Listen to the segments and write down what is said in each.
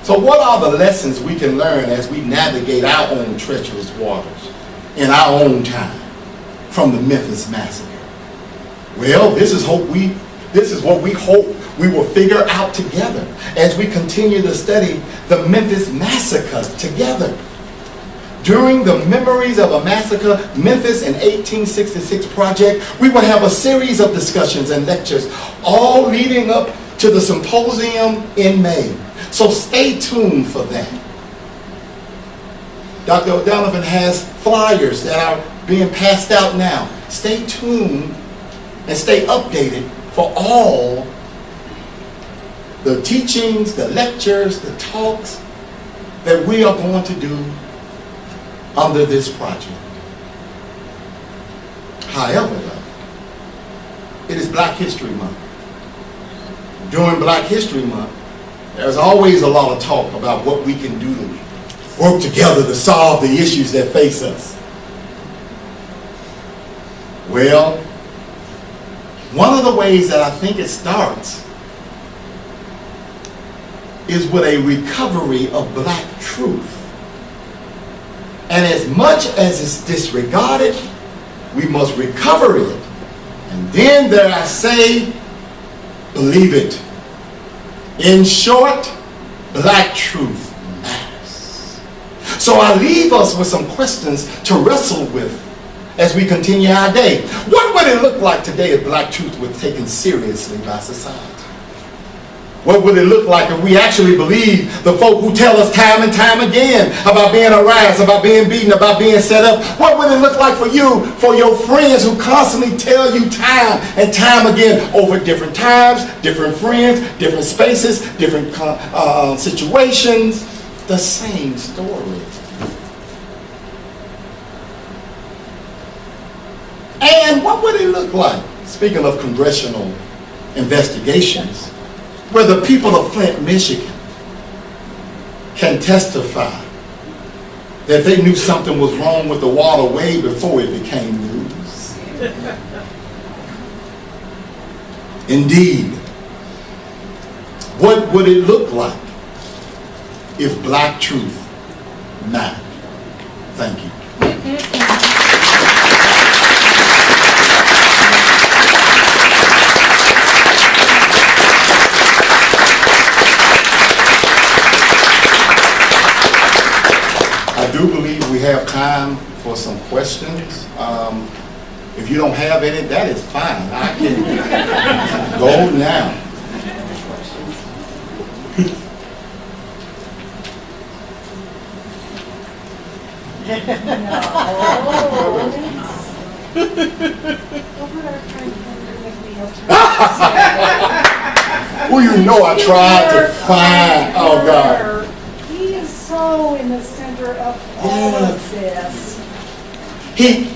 So what are the lessons we can learn as we navigate our own treacherous waters in our own time from the Memphis Massacre? Well, this is what we hope we will figure out together as we continue to study the Memphis Massacre together. During the Memories of a Massacre, Memphis in 1866 project, we will have a series of discussions and lectures, all leading up to the symposium in May. So stay tuned for that. Dr. O'Donovan has flyers that are being passed out now. Stay tuned and stay updated for all the teachings, the lectures, the talks that we are going to do under this project. However, though, it is Black History Month. During Black History Month, there's always a lot of talk about what we can do to work together to solve the issues that face us. Well, one of the ways that I think it starts is with a recovery of Black truth. And as much as it's disregarded, we must recover it. And then dare I say, believe it. In short, Black truth matters. So I leave us with some questions to wrestle with as we continue our day. What would it look like today if Black truth was taken seriously by society? What would it look like if we actually believe the folk who tell us time and time again about being harassed, about being beaten, about being set up? What would it look like for you, for your friends who constantly tell you time and time again over different times, different friends, different spaces, different situations, the same story? And what would it look like, speaking of congressional investigations, where the people of Flint, Michigan can testify that they knew something was wrong with the water way before it became news? Indeed, what would it look like if Black truth mattered? Thank you. I do believe we have time for some questions. If you don't have any, that is fine. I can go now. Well, you know I tried to find, oh God. He is so in the center of all of this. You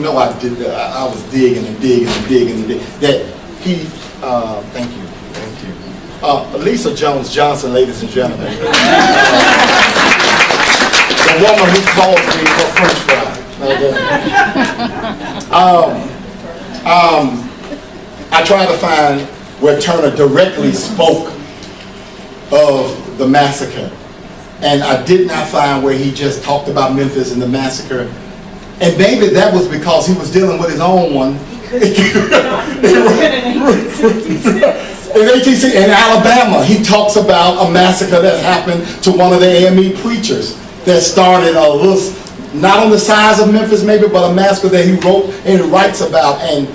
know I did that. I was digging and digging and digging and digging. Thank you. Lisa Jones Johnson, ladies and gentlemen. The woman who calls me for French fries. I tried to find where Turner directly spoke of the massacre, and I did not find where he just talked about Memphis and the massacre. And maybe that was because he was dealing with his own one. In 1860, in Alabama, he talks about a massacre that happened to one of the AME preachers that started a little, not on the size of Memphis maybe, but a massacre that he wrote and writes about, and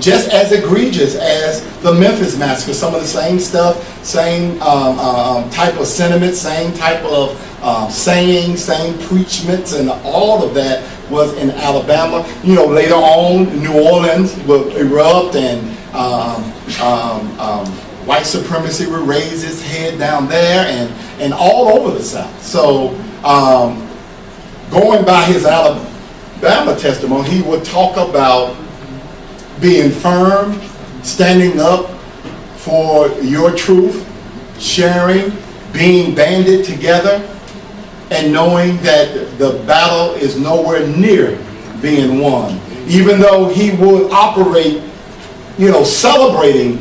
just as egregious as the Memphis massacre. Some of the same stuff, same type of sentiment, same type of saying, same preachments, and all of that was in Alabama. You know, later on, New Orleans will erupt, and white supremacy will raise its head down there, and all over the South. So going by his Alabama testimony, he would talk about being firm, standing up for your truth, sharing, being banded together, and knowing that the battle is nowhere near being won. Even though he would operate, celebrating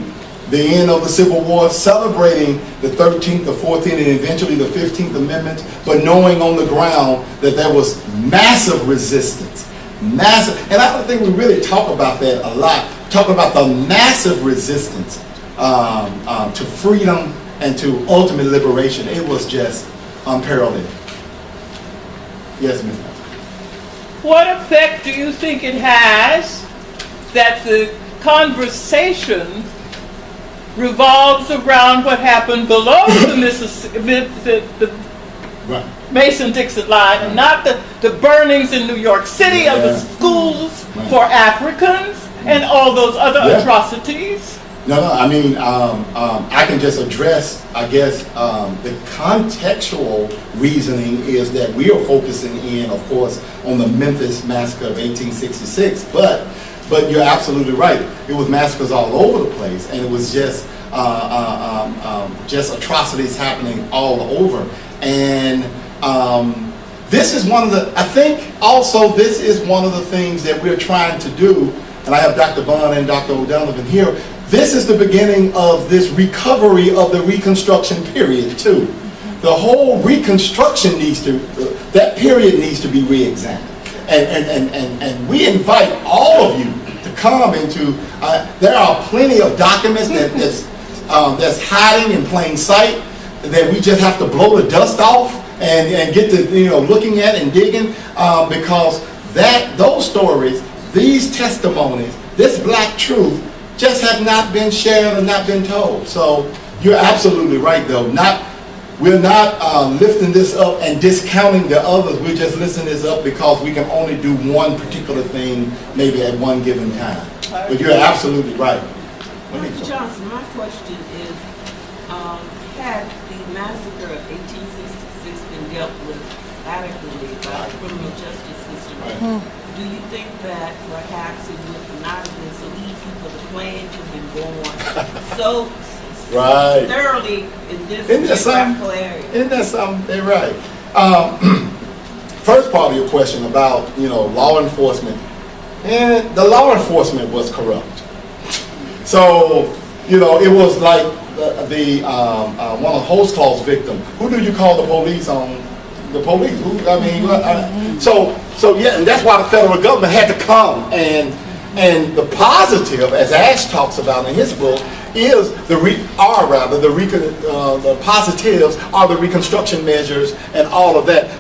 the end of the Civil War, celebrating the 13th, the 14th, and eventually the 15th Amendment, but knowing on the ground that there was massive resistance. Massive, and I don't think we really talk about that a lot. Talk about the massive resistance to freedom and to ultimate liberation. It was just unparalleled. Yes, Ms. What effect do you think it has that the conversation revolves around what happened below the Right. Mason-Dixon line, and not the burnings in New York City of the schools for Africans and all those other atrocities? No, I mean, I can just address, I guess, the contextual reasoning is that we are focusing in, of course, on the Memphis Massacre of 1866, but you're absolutely right. It was massacres all over the place, and it was just atrocities happening all over. And this is one of the, I think also this is one of the things that we're trying to do, and I have Dr. Bond and Dr. O'Donovan here. This is the beginning of this recovery of the Reconstruction period too. The whole Reconstruction needs to, that period needs to be re-examined. And we invite all of you to come into, there are plenty of documents that's hiding in plain sight that we just have to blow the dust off and get to, looking at and digging, because those stories, these testimonies, this black truth just have not been shared or not been told. So you're absolutely right, though. We're not lifting this up and discounting the others. We're just lifting this up because we can only do one particular thing maybe at one given time. But you're absolutely right. Dr. Johnson, my question is, had the massacre of 1866 been dealt with adequately by the criminal justice system, do you think that perhaps it would not have been so easy for the Klan to have been born so thoroughly in this geographical area? Isn't that something? They're right. First part of your question about law enforcement, and the law enforcement was corrupt. So it was like one of Holtzclaw's victims. Who do you call the police on? The police. So yeah, and that's why the federal government had to come. And the positive, as Ash talks about in his book, is the positives are the reconstruction measures and all of that.